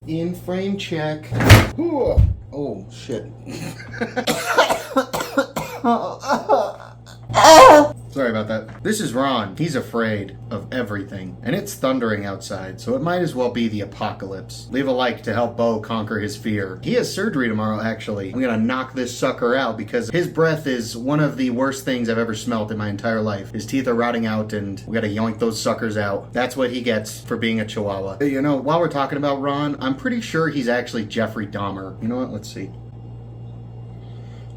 In frame check. Ooh. Oh, shit. Sorry about that. This is Ron. He's afraid of everything. And it's thundering outside, so it might as well be the apocalypse. Leave a like to help Bo conquer his fear. He has surgery tomorrow, actually. I'm gonna knock this sucker out because his breath is one of the worst things I've ever smelt in my entire life. His teeth are rotting out and we gotta yoink those suckers out. That's what he gets for being a chihuahua. You know, while we're talking about Ron, I'm pretty sure he's actually Jeffrey Dahmer. You know what? Let's see.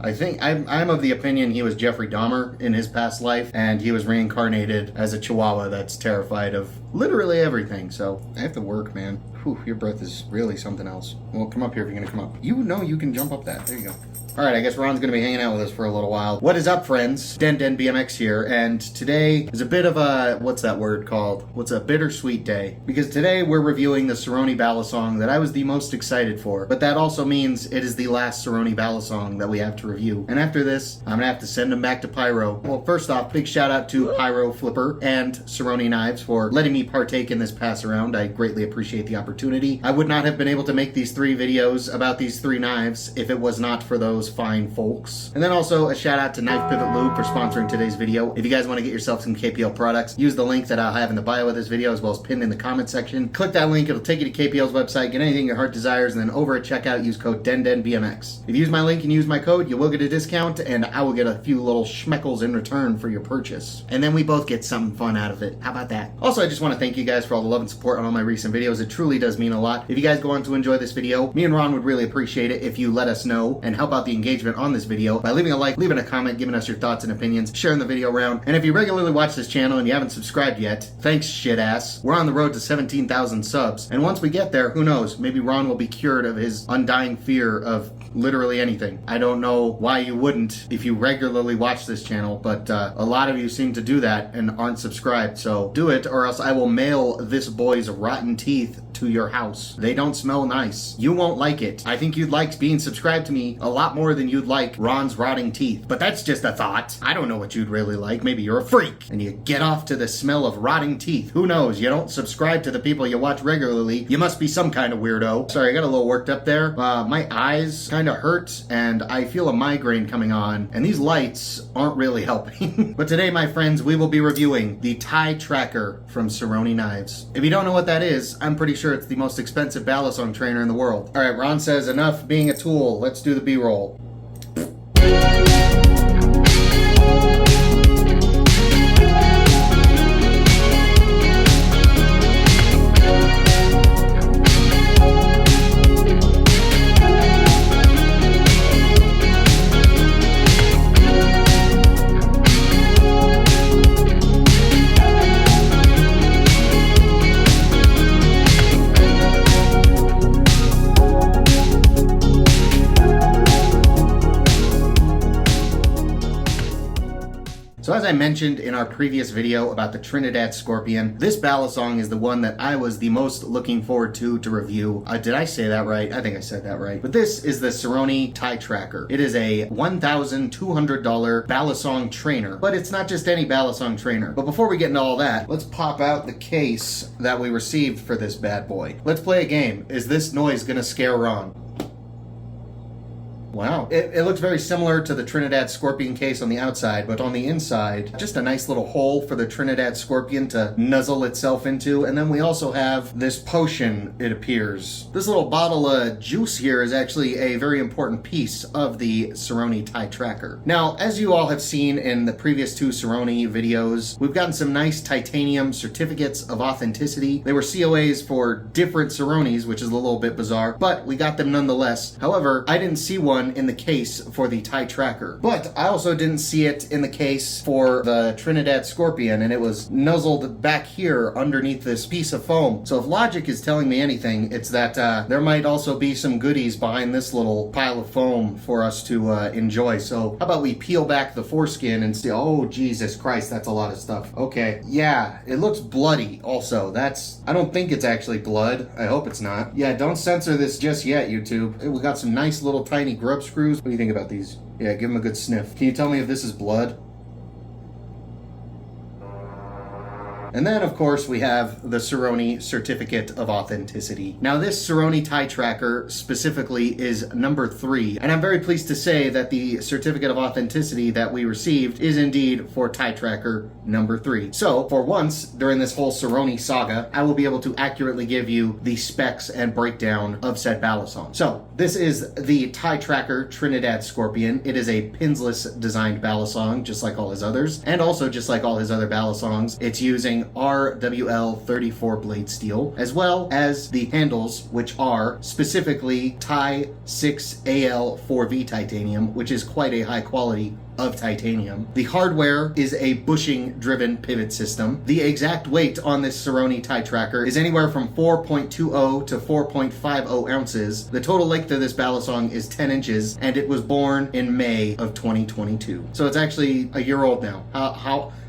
I think I'm of the opinion he was Jeffrey Dahmer in his past life, and he was reincarnated as a chihuahua that's terrified of literally everything. So I have to work, man. Whew, your breath is really something else. Well, come up here if you're gonna come up. You know you can jump up that. There you go. Alright, I guess Ron's gonna be hanging out with us for a little while. What is up, friends? DenDenBMX here, and today is a bit of a, what's that word called? What's a bittersweet day? Because today we're reviewing the Ceroni Balisong that I was the most excited for, but that also means it is the last Ceroni Balisong that we have to review. And after this, I'm gonna have to send him back to Pyro. Well, first off, big shout out to Pyro Flipper and Ceroni Knives for letting me partake in this pass around. I greatly appreciate the opportunity. I would not have been able to make these 3 videos about these 3 knives if it was not for those fine folks. And then also a shout out to Knife Pivot Lube for sponsoring today's video. If you guys want to get yourself some KPL products, use the link that I'll have in the bio of this video as well as pinned in the comment section. Click that link, it'll take you to KPL's website, get anything your heart desires, and then over at checkout use code DenDenBMX. If you use my link and use my code, you will get a discount and I will get a few little schmeckles in return for your purchase. And then we both get something fun out of it. How about that? Also, I just want to thank you guys for all the love and support on all my recent videos. It truly does mean a lot. If you guys go on to enjoy this video, me and Ron would really appreciate it if you let us know and help out the engagement on this video by leaving a like, leaving a comment, giving us your thoughts and opinions, sharing the video around. And if you regularly watch this channel and you haven't subscribed yet, thanks, shit ass. We're on the road to 17,000 subs. And once we get there, who knows, maybe Ron will be cured of his undying fear of literally anything. I don't know why you wouldn't if you regularly watch this channel, but a lot of you seem to do that and aren't subscribed, so do it or else I will mail this boy's rotten teeth to your house. They don't smell nice. You won't like it. I think you'd like being subscribed to me a lot more than you'd like Ron's rotting teeth, but that's just a thought. I don't know what you'd really like. Maybe you're a freak and you get off to the smell of rotting teeth. Who knows? You don't subscribe to the people you watch regularly. You must be some kind of weirdo. Sorry, I got a little worked up there. My eyes kind of hurt and I feel a migraine coming on, and these lights aren't really helping. But today, my friends, we will be reviewing the tie tracker from Ceroni Knives. If you don't know what that is, I'm pretty sure it's the most expensive Balisong trainer in the world. All right, Ron says enough being a tool. Let's do the B-roll. So as I mentioned in our previous video about the Trinidad Scorpion, this Balisong is the one that I was the most looking forward to review. Did I say that right? I think I said that right. But this is the Ceroni Tie Tracker. It is a $1,200 Balisong trainer, but it's not just any Balisong trainer. But before we get into all that, let's pop out the case that we received for this bad boy. Let's play a game. Is this noise gonna scare Ron? Wow. It looks very similar to the Trinidad Scorpion case on the outside, but on the inside, just a nice little hole for the Trinidad Scorpion to nuzzle itself into. And then we also have this potion, it appears. This little bottle of juice here is actually a very important piece of the Ceroni Tie Tracker. Now, as you all have seen in the previous 2 Ceroni videos, we've gotten some nice titanium certificates of authenticity. They were COAs for different Ceronis, which is a little bit bizarre, but we got them nonetheless. However, I didn't see one in the case for the Tie Tracker, but I also didn't see it in the case for the Trinidad Scorpion, and it was nuzzled back here underneath this piece of foam. So if logic is telling me anything, it's that there might also be some goodies behind this little pile of foam for us to enjoy. So how about we peel back the foreskin and see? Oh, Jesus Christ, that's a lot of stuff. Okay, yeah, it looks bloody also. I don't think it's actually blood. I hope it's not. Yeah, don't censor this just yet, YouTube. We got some nice little tiny grub screws. What do you think about these? Yeah, give them a good sniff. Can you tell me if this is blood? And then, of course, we have the Ceroni Certificate of Authenticity. Now, this Ceroni tie tracker specifically is number 3, and I'm very pleased to say that the Certificate of Authenticity that we received is indeed for tie tracker number 3. So, for once, during this whole Ceroni saga, I will be able to accurately give you the specs and breakdown of said balisong. So, this is the tie tracker Trinidad Scorpion. It is a pinsless designed balisong, just like all his others, and also just like all his other balisongs, it's using RWL 34 blade steel, as well as the handles, which are specifically Ti 6AL4V titanium, which is quite a high quality of titanium. The hardware is a bushing driven pivot system. The exact weight on this Ceroni tie tracker is anywhere from 4.20 to 4.50 ounces. The total length of this balisong is 10 inches, and it was born in May of 2022. So it's actually a year old now.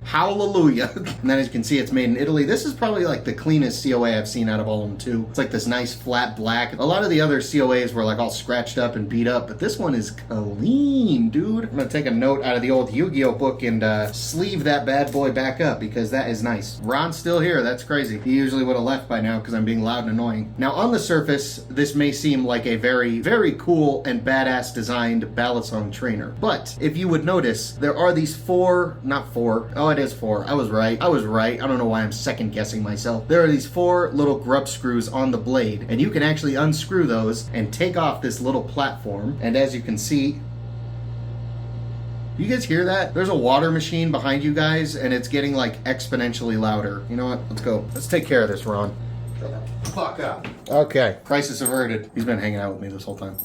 Hallelujah. And then as you can see, it's made in Italy. This is probably like the cleanest COA I've seen out of all of them too. It's like this nice flat black. A lot of the other COAs were like all scratched up and beat up, but this one is clean, dude. I'm gonna take a note out of the old Yu-Gi-Oh book and sleeve that bad boy back up because that is nice. Ron's still here. That's crazy. He usually would have left by now because I'm being loud and annoying. Now on the surface, this may seem like a very, very cool and badass designed balisong trainer. But if you would notice, there are these it is 4. I was right. I don't know why I'm second guessing myself. There are these 4 little grub screws on the blade, and you can actually unscrew those and take off this little platform. And as you can see, you guys hear that? There's a water machine behind you guys, and it's getting like exponentially louder. You know what? Let's go. Let's take care of this, Ron. Shut the fuck up. Okay. Crisis averted. He's been hanging out with me this whole time.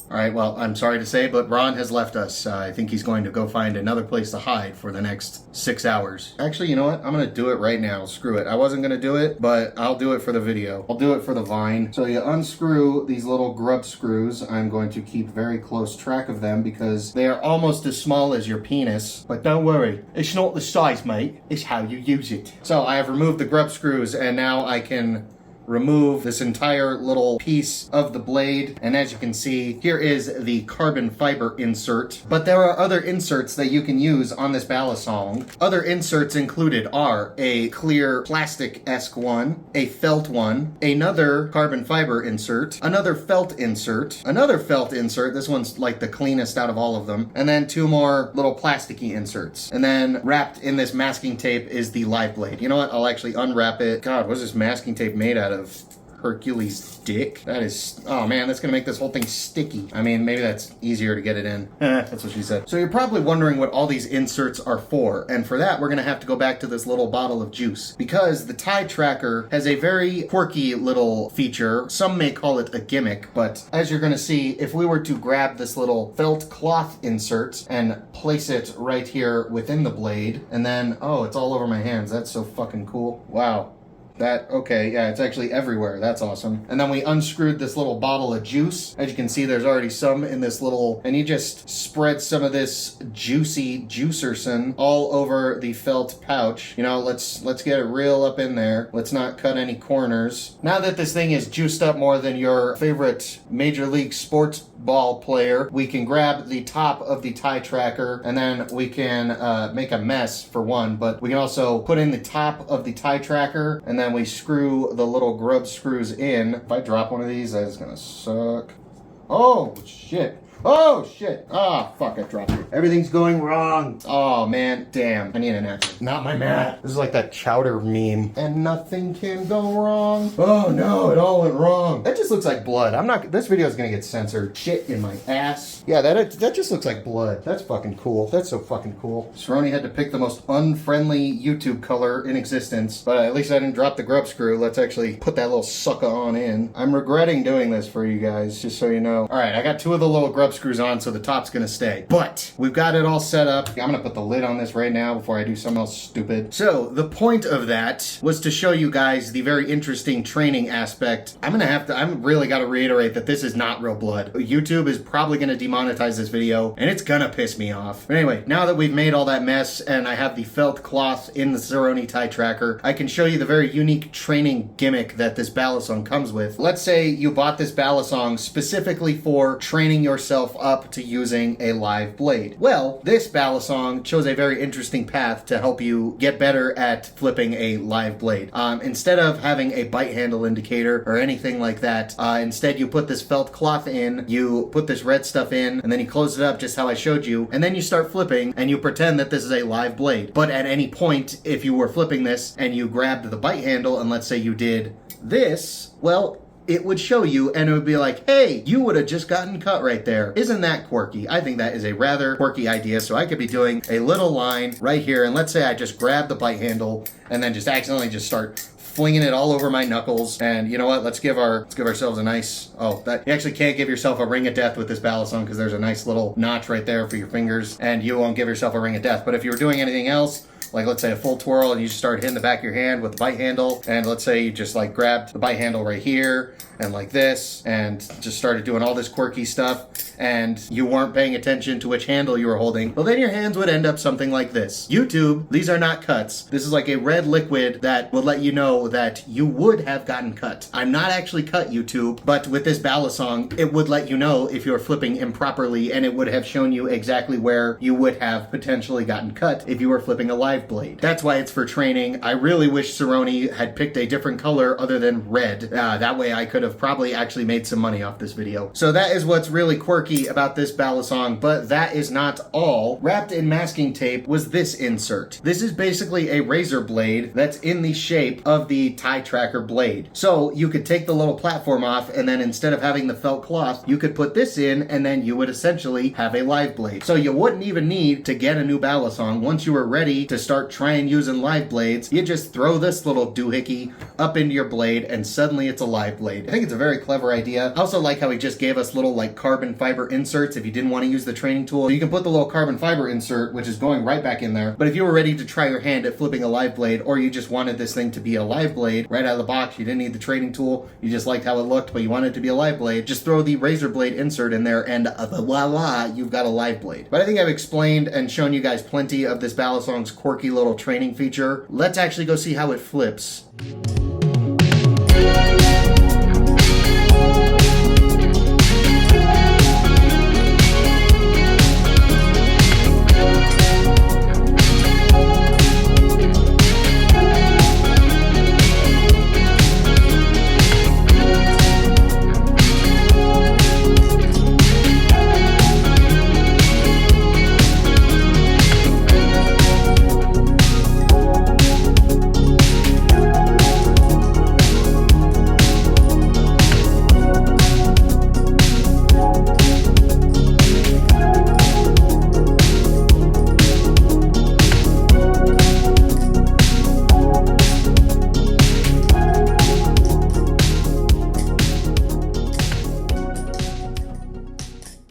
All right, well, I'm sorry to say, but Ron has left us. I think he's going to go find another place to hide for the next 6 hours. Actually, you know what? I'm going to do it right now. Screw it. I wasn't going to do it, but I'll do it for the video. I'll do it for the Vine. So you unscrew these little grub screws. I'm going to keep very close track of them because they are almost as small as your penis. But don't worry. It's not the size, mate. It's how you use it. So I have removed the grub screws, and now I can remove this entire little piece of the blade, and as you can see, here is the carbon fiber insert. But there are other inserts that you can use on this balisong. Other inserts included are a clear plastic-esque one, a felt one, another carbon fiber insert, another felt insert, another felt insert, this one's like the cleanest out of all of them, and then 2 more little plasticky inserts. And then wrapped in this masking tape is the live blade. You know what? I'll actually unwrap it. God, what is this masking tape made out of? Hercules dick? That is, oh man, that's gonna make this whole thing sticky. I mean, maybe that's easier to get it in. That's what she said. So you're probably wondering what all these inserts are for, and for that we're gonna have to go back to this little bottle of juice, because the tie tracker has a very quirky little feature. Some may call it a gimmick, but as you're gonna see, if we were to grab this little felt cloth insert and place it right here within the blade, and then, oh, it's all over my hands. That's so fucking cool. Wow. Okay, yeah, it's actually everywhere. That's awesome. And then we unscrewed this little bottle of juice. As you can see, there's already some in this little, and you just spread some of this juicy juicerson all over the felt pouch. You know, let's get it real up in there. Let's not cut any corners. Now that this thing is juiced up more than your favorite Major League sports ball player, we can grab the top of the tie tracker, and then we can make a mess for one, but we can also put in the top of the tie tracker, and then we screw the little grub screws in. If I drop one of these, that is gonna suck. Oh shit. Oh shit. Ah, fuck, I dropped it. Everything's going wrong. Oh man, damn. I need a napkin. Not my mat. This is like that chowder meme. And nothing can go wrong. Oh no, it all went wrong. That just looks like blood. This video is gonna get censored. Shit in my ass. Yeah, that just looks like blood. That's fucking cool. That's so fucking cool. Ceroni had to pick the most unfriendly YouTube color in existence, but at least I didn't drop the grub screw. Let's actually put that little sucker on in. I'm regretting doing this for you guys, just so you know. All right, I got 2 of the little grub screws on, so the top's gonna stay. But we've got it all set up. I'm gonna put the lid on this right now before I do something else stupid. So the point of that was to show you guys the very interesting training aspect. I'm really gotta reiterate that this is not real blood. YouTube is probably gonna demonetize this video, and it's gonna piss me off. But anyway, now that we've made all that mess and I have the felt cloth in the Ceroni tie tracker, I can show you the very unique training gimmick that this balisong comes with. Let's say you bought this balisong specifically for training yourself yourself up to using a live blade? Well, this Balisong chose a very interesting path to help you get better at flipping a live blade. Instead of having a bite handle indicator or anything like that, instead you put this felt cloth in, you put this red stuff in, and then you close it up just how I showed you, and then you start flipping and you pretend that this is a live blade. But at any point, if you were flipping this and you grabbed the bite handle and let's say you did this, well, it would show you and it would be like, hey, you would have just gotten cut right there. Isn't that quirky? I think that is a rather quirky idea. So I could be doing a little line right here, and let's say I just grab the bite handle and then just accidentally just start flinging it all over my knuckles. And you know what? Let's give ourselves a nice, that you actually can't give yourself a ring of death with this Balisong because there's a nice little notch right there for your fingers, and you won't give yourself a ring of death. But if you were doing anything else, like let's say a full twirl and you just start hitting the back of your hand with the bite handle, and let's say you just like grabbed the bite handle right here and like this and just started doing all this quirky stuff and you weren't paying attention to which handle you were holding, well then your hands would end up something like this. YouTube, these are not cuts. This is like a red liquid that will let you know that you would have gotten cut. I'm not actually cut, YouTube, but with this Balisong, it would let you know if you're flipping improperly, and it would have shown you exactly where you would have potentially gotten cut if you were flipping a live blade. That's why it's for training. I really wish Ceroni had picked a different color other than red. That way I could have probably actually made some money off this video. So that is what's really quirky about this Balisong, but that is not all. Wrapped in masking tape was this insert. This is basically a razor blade that's in the shape of the tie tracker blade. So you could take the little platform off, and then instead of having the felt cloth, you could put this in, and then you would essentially have a live blade. So you wouldn't even need to get a new Balisong. Once you were ready to start trying using live blades, you just throw this little doohickey up into your blade, and suddenly it's a live blade. I think it's a very clever idea. I also like how he just gave us little like carbon fiber inserts if you didn't want to use the training tool. You can put the little carbon fiber insert, which is going right back in there. But if you were ready to try your hand at flipping a live blade, or you just wanted this thing to be a live blade right out of the box, you didn't need the training tool, you just liked how it looked, but you wanted it to be a live blade, just throw the razor blade insert in there and voila, you've got a live blade. But I think I've explained and shown you guys plenty of this Balisong's quirky little training feature. Let's actually go see how it flips.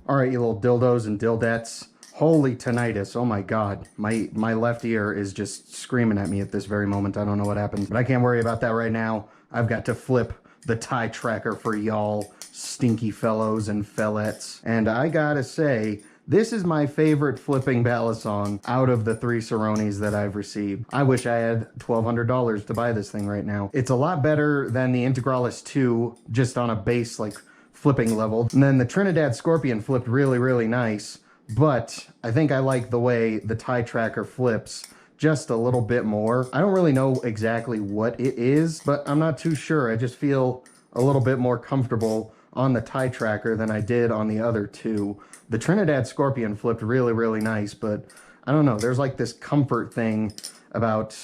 All right, you little dildos and dildettes. Holy tinnitus. Oh my God. My left ear is just screaming at me at this very moment. I don't know what happened, but I can't worry about that right now. I've got to flip the tie tracker for y'all stinky fellows and fellettes. And I gotta say, this is my favorite flipping Balisong out of the 3 Ceronis that I've received. I wish I had $1,200 to buy this thing right now. It's a lot better than the Integralis 2, just on a base like flipping level. And then the Trinidad Scorpion flipped really, really nice, but I think I like the way the tie tracker flips just a little bit more. I don't really know exactly what it is, but I'm not too sure. I just feel a little bit more comfortable on the tie tracker than I did on the other 2. The Trinidad Scorpion flipped really, really nice, but I don't know. There's like this comfort thing about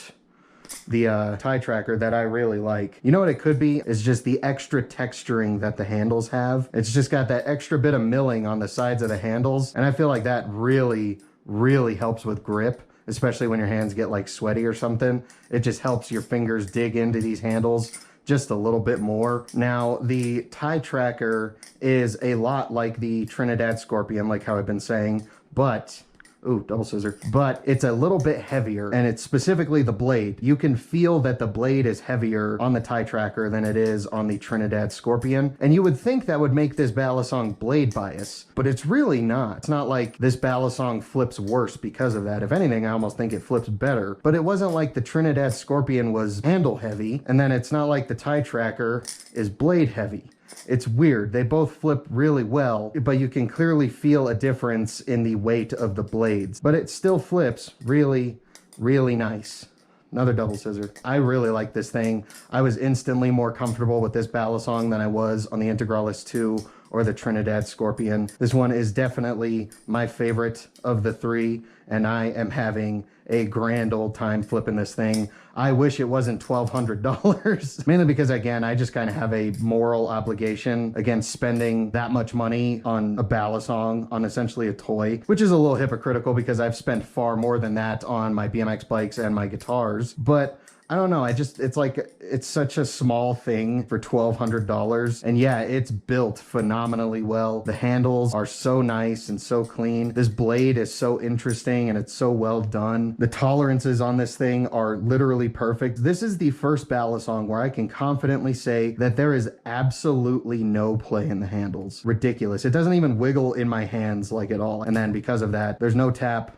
the tie tracker that I really like. You know what it could be? It's just the extra texturing that the handles have. It's just got that extra bit of milling on the sides of the handles, and I feel like that really, really helps with grip, especially when your hands get like sweaty or something. It just helps your fingers dig into these handles just a little bit more. Now, the tie tracker is a lot like the Trinidad Scorpion, like how I've been saying, but ooh, double scissor. But it's a little bit heavier, and it's specifically the blade. You can feel that the blade is heavier on the tie tracker than it is on the Trinidad Scorpion. And you would think that would make this Balisong blade bias, but it's really not. It's not like this Balisong flips worse because of that. If anything, I almost think it flips better. But it wasn't like the Trinidad Scorpion was handle heavy, and then it's not like the tie tracker is blade heavy. It's weird. They both flip really well, but you can clearly feel a difference in the weight of the blades. But it still flips really, really nice. Another double scissor. I really like this thing. I was instantly more comfortable with this Balisong than I was on the Integralis 2 or the Trinidad Scorpion. This one is definitely my favorite of the three, and I am having a grand old time flipping this thing. I wish it wasn't $1,200, mainly because, again, I just kind of have a moral obligation against spending that much money on a Balisong, on essentially a toy, which is a little hypocritical because I've spent far more than that on my BMX bikes and my guitars. But I don't know, it's like, it's such a small thing for $1,200. And yeah, it's built phenomenally well. The handles are so nice and so clean. This blade is so interesting and it's so well done. The tolerances on this thing are literally perfect. This is the first Balisong where I can confidently say that there is absolutely no play in the handles. Ridiculous. It doesn't even wiggle in my hands like at all. And then because of that, there's no tap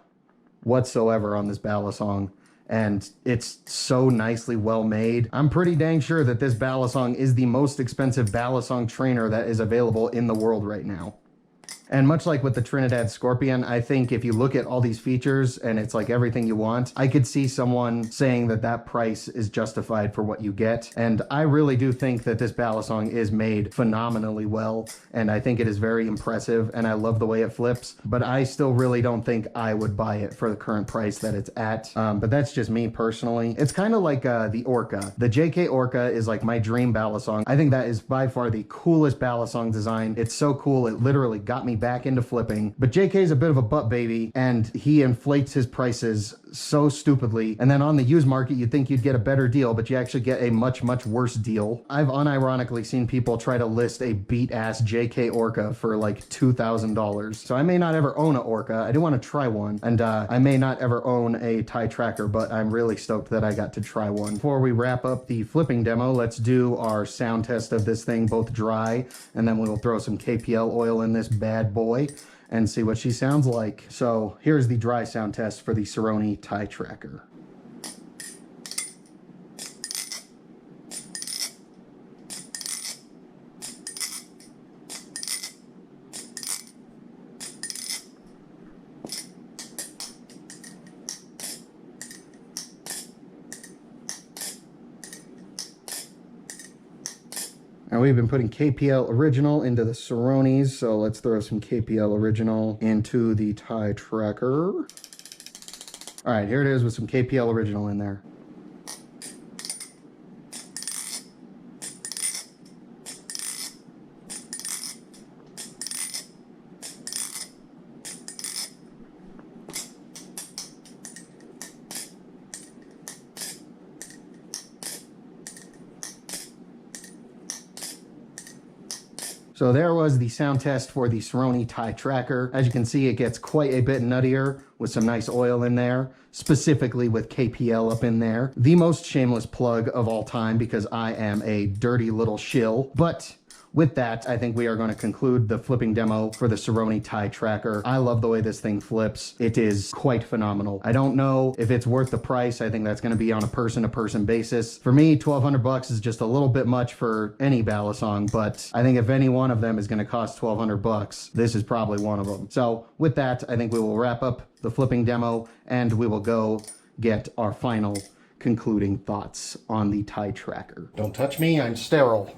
whatsoever on this Balisong. And it's so nicely well made. I'm pretty dang sure that this Balisong is the most expensive Balisong trainer that is available in the world right now. And much like with the Trinidad Scorpion, I think if you look at all these features and it's like everything you want, I could see someone saying that that price is justified for what you get. And I really do think that this Balisong is made phenomenally well. And I think it is very impressive and I love the way it flips, but I still really don't think I would buy it for the current price that it's at. But that's just me personally. It's kind of like the Orca. The JK Orca is like my dream Balisong. I think that is by far the coolest Balisong design. It's so cool. It literally got me back into flipping. But JK is a bit of a butt baby and he inflates his prices so stupidly. And then on the used market, you'd think you'd get a better deal, but you actually get a much, much worse deal. I've unironically seen people try to list a beat ass JK Orca for like $2,000. So I may not ever own an Orca. I do want to try one. And I may not ever own a tie tracker, but I'm really stoked that I got to try one. Before we wrap up the flipping demo, let's do our sound test of this thing, both dry, and then we'll throw some KPL oil in this bad boy and see what she sounds like. So here's the dry sound test for the Ceroni tie tracker. Now we've been putting KPL Original into the Ceronis, so let's throw some KPL Original into the tie tracker. All right, here it is with some KPL Original in there. So there was the sound test for the Ceroni tie tracker. As you can see, it gets quite a bit nuttier with some nice oil in there, specifically with KPL up in there. The most shameless plug of all time because I am a dirty little shill. But with that, I think we are going to conclude the flipping demo for the Ceroni tie tracker. I love the way this thing flips. It is quite phenomenal. I don't know if it's worth the price. I think that's going to be on a person-to-person basis. For me, $1,200 is just a little bit much for any Balisong, but I think if any one of them is going to cost $1,200, this is probably one of them. So with that, I think we will wrap up the flipping demo and we will go get our final concluding thoughts on the tie tracker. Don't touch me, I'm sterile.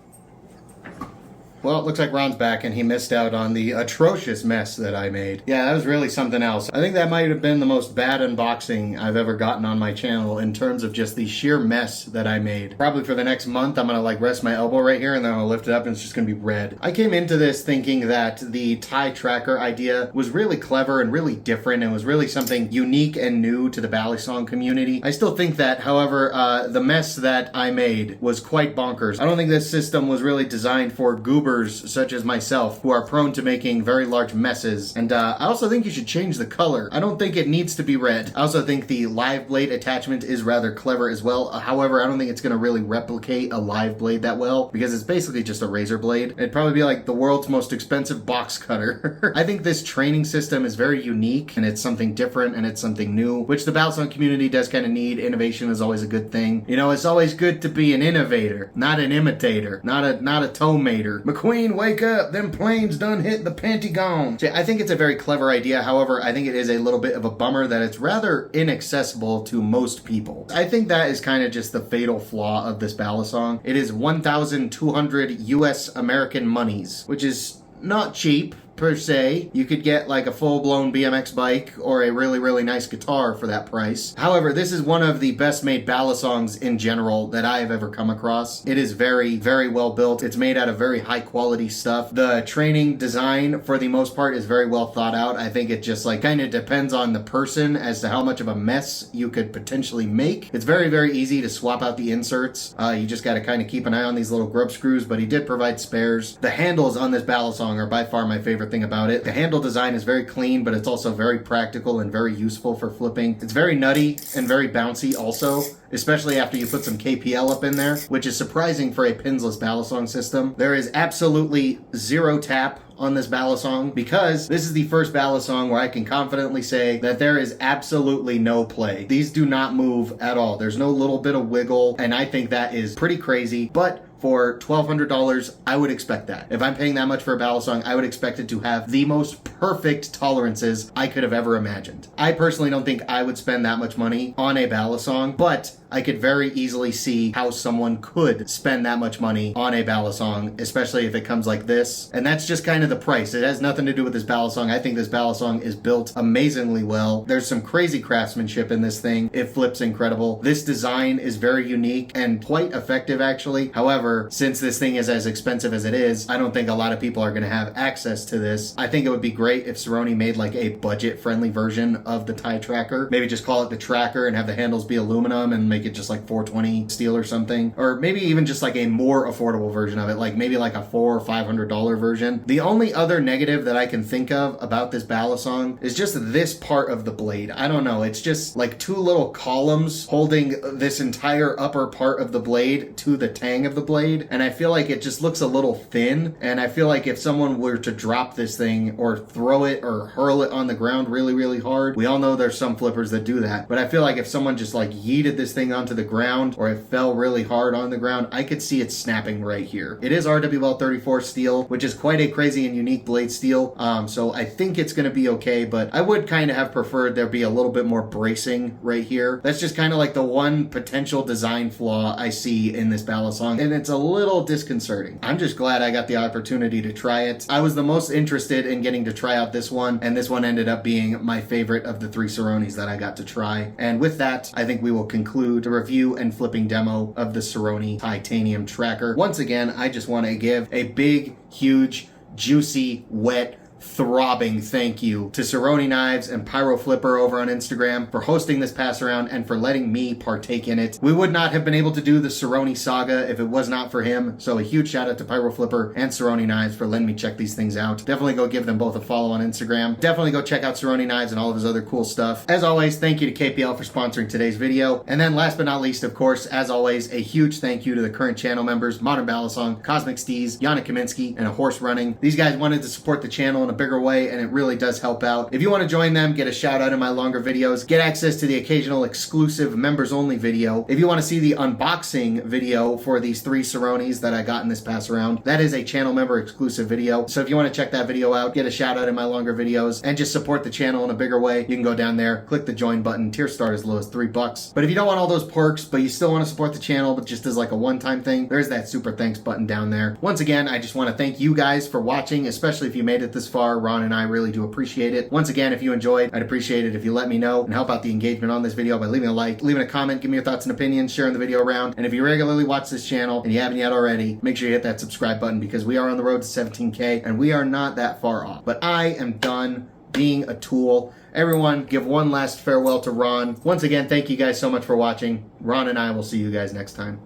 Well, it looks like Ron's back and he missed out on the atrocious mess that I made. Yeah, that was really something else. I think that might have been the most bad unboxing I've ever gotten on my channel in terms of just the sheer mess that I made. Probably for the next month, I'm gonna like rest my elbow right here and then I'm gonna lift it up and it's just gonna be red. I came into this thinking that the tie tracker idea was really clever and really different and was really something unique and new to the Balisong community. I still think that, however, the mess that I made was quite bonkers. I don't think this system was really designed for goobers such as myself who are prone to making very large messes. And I also think you should change the color. I don't think it needs to be red. I also think the live blade attachment is rather clever as well. However, I don't think it's going to really replicate a live blade that well because it's basically just a razor blade. It'd probably be like the world's most expensive box cutter. I think this training system is very unique and it's something different and it's something new, which the Balisong community does kind of need. Innovation is always a good thing. You know, it's always good to be an innovator, not an imitator, not a toe-mater. Queen, wake up. Them planes done hit the Pentagon. See, I think it's a very clever idea. However, I think it is a little bit of a bummer that it's rather inaccessible to most people. I think that is kind of just the fatal flaw of this Balisong. It is 1,200 US American monies, which is not cheap per se. You could get like a full-blown BMX bike or a really, really nice guitar for that price. However, this is one of the best made Balisongs in general that I have ever come across. It is very, very well built. It's made out of very high quality stuff. The training design for the most part is very well thought out. I think it just like kind of depends on the person as to how much of a mess you could potentially make. It's very, very easy to swap out the inserts. You just got to kind of keep an eye on these little grub screws, but he did provide spares. The handles on this Balisong are by far my favorite thing about it. The handle design is very clean, but it's also very practical and very useful for flipping. It's very nutty and very bouncy also, especially after you put some KPL up in there, which is surprising for a pinsless Balisong system. There is absolutely zero tap on this Balisong because this is the first Balisong where I can confidently say that there is absolutely no play. These do not move at all. There's no little bit of wiggle, and I think that is pretty crazy, but for $1,200, I would expect that. If I'm paying that much for a Balisong, I would expect it to have the most perfect tolerances I could have ever imagined. I personally don't think I would spend that much money on a Balisong, but I could very easily see how someone could spend that much money on a Balisong, especially if it comes like this. And that's just kind of the price. It has nothing to do with this Balisong. I think this Balisong is built amazingly well. There's some crazy craftsmanship in this thing. It flips incredible. This design is very unique and quite effective actually. However, since this thing is as expensive as it is, I don't think a lot of people are going to have access to this. I think it would be great if Ceroni made like a budget-friendly version of the tie tracker. Maybe just call it the tracker and have the handles be aluminum and make it just like 420 steel or something. Or maybe even just like a more affordable version of it, like maybe like a $400 or $500 version. The only other negative that I can think of about this Balisong is just this part of the blade. I don't know. It's just like two little columns holding this entire upper part of the blade to the tang of the blade. And I feel like it just looks a little thin, and I feel like if someone were to drop this thing or throw it or hurl it on the ground really, really hard, we all know there's some flippers that do that, but I feel like if someone just like yeeted this thing onto the ground or it fell really hard on the ground, I could see it snapping right here. It is RWL 34 steel, which is quite a crazy and unique blade steel, so I think it's going to be okay, but I would kind of have preferred there be a little bit more bracing right here. That's just kind of like the one potential design flaw I see in this Balisong, and it's a little disconcerting. I'm just glad I got the opportunity to try it. I was the most interested in getting to try out this one, and this one ended up being my favorite of the three Ceronis that I got to try. And with that, I think we will conclude the review and flipping demo of the Ceroni Titanium Tracker. Once again, I just want to give a big, huge, juicy, wet, throbbing thank you to Ceroni Knives and Pyro Flipper over on Instagram for hosting this pass around and for letting me partake in it. We would not have been able to do the Ceroni saga if it was not for him, so a huge shout out to Pyro Flipper and Ceroni Knives for letting me check these things out. Definitely go give them both a follow on Instagram. Definitely go check out Ceroni Knives and all of his other cool stuff. As always, thank you to KPL for sponsoring today's video. And then last but not least, of course, as always, a huge thank you to the current channel members, Modern Balisong, Cosmic Steez, Yannick Kaminsky, and A Horse Running. These guys wanted to support the channel in a bigger way, and it really does help out. If you want to join them, get a shout out in my longer videos, get access to the occasional exclusive members only video. If you want to see the unboxing video for these three Ceronis that I got in this pass around, that is a channel member exclusive video. So if you want to check that video out, get a shout out in my longer videos, and just support the channel in a bigger way, you can go down there, click the join button. Tier start as low as $3. But if you don't want all those perks, but you still want to support the channel, but just as like a one-time thing, there's that super thanks button down there. Once again, I just want to thank you guys for watching, especially if you made it this far. Ron and I really do appreciate it. Once again, if you enjoyed, I'd appreciate it if you let me know and help out the engagement on this video by leaving a like, leaving a comment, give me your thoughts and opinions, sharing the video around. And if you regularly watch this channel and you haven't yet already, make sure you hit that subscribe button because we are on the road to 17K and we are not that far off. But I am done being a tool. Everyone, give one last farewell to Ron. Once again, thank you guys so much for watching. Ron and I will see you guys next time.